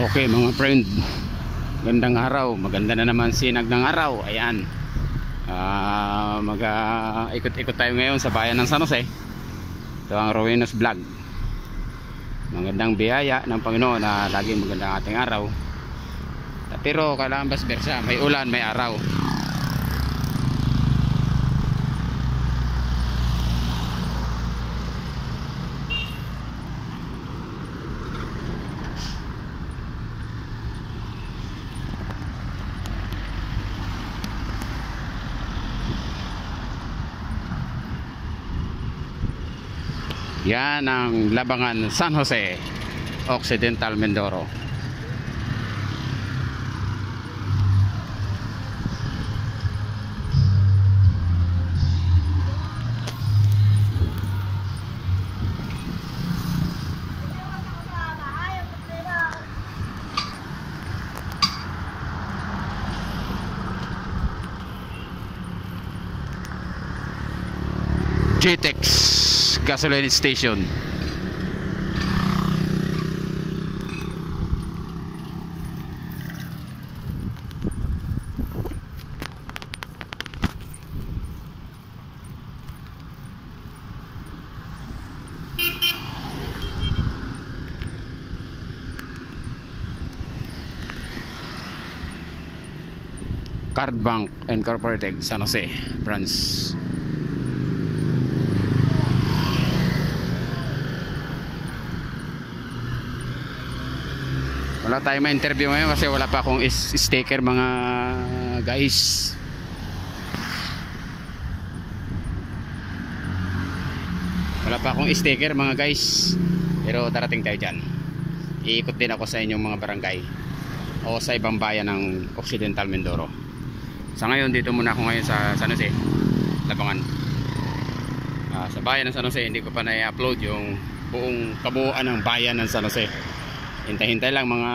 Okay mga friend, gandang araw, maganda na naman sinag ng araw. Ayan, ikot-ikot tayo ngayon sa bayan ng San Jose. Ito ang Rowenos Vlog. Magandang biyaya ng Panginoon na laging magandang ating araw. Pero kailangan bas bersa, may ulan, may araw. Yan ang Labangan San Jose, Occidental Mindoro. GTEX gasoline station. Card Bank Incorporated San Jose branch. Wala tayong ma-interview ngayon kasi wala pa akong sticker mga guys. Wala pa akong sticker mga guys. Pero darating tayo dyan. Iikot din ako sa inyong mga barangay o sa ibang bayan ng Occidental Mindoro. Sa ngayon dito muna ako ngayon sa San Jose, Labangan. Sa bayan ng San Jose hindi ko pa na-upload yung buong kabuuan ng bayan ng San Jose. Hintay-hintay lang mga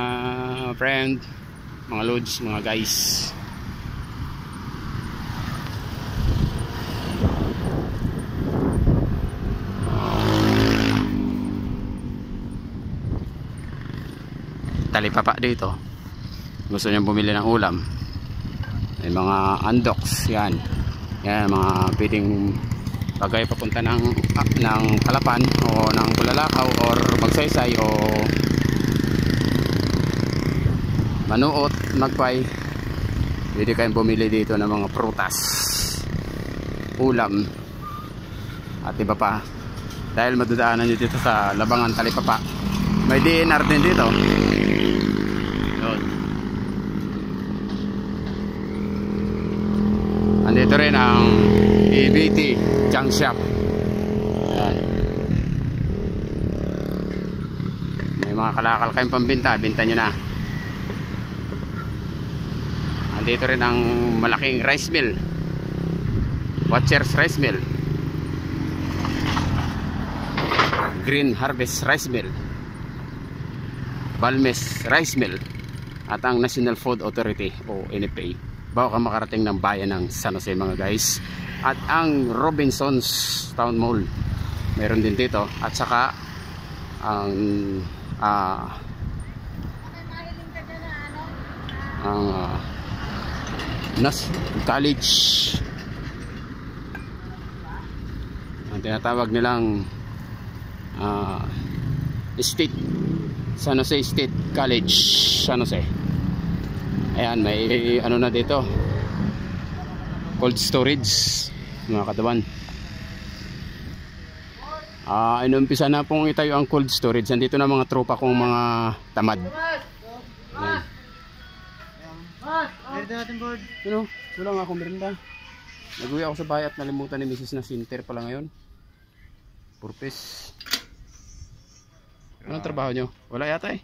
friend, mga lods, mga guys. Talipapa dito. Gusto niyang bumili ng ulam. May mga andoks yan. Yan mga pwedeng bagay papunta ng Kalapan o ng Bulalakaw or Magsaysay o Manuot, Magpay. Pwede kayong bumili dito ng mga prutas, ulam at iba pa. Dahil madudaanan nyo dito sa Labangan, Talipapa. May DNR din dito. Yun. Andito rin ang EBT Junk Shop. Ayan. May mga kalakal kayong pambinta, binta nyo na. Dito rin ang malaking rice mill, Watchers Rice Mill, Green Harvest Rice Mill, Balmes Rice Mill, at ang National Food Authority o NFA bago ka makarating ng bayan ng San Jose mga guys. At ang Robinsons Town Mall meron din dito, at saka ang Nas College, ang tinatawag nilang State San Jose State College San Jose. Ayan, may ano na dito, cold storage mga katawan. Inumpisa na pong itayo ang cold storage. Nandito na mga tropa kong mga tamad. Ayan. Ano? Wala nga akong merinda. Nag-uwi ako sa bahay at nalimutan ni Mrs. na sinter pala ngayon. Purpose. Anong trabaho nyo? Wala yata eh.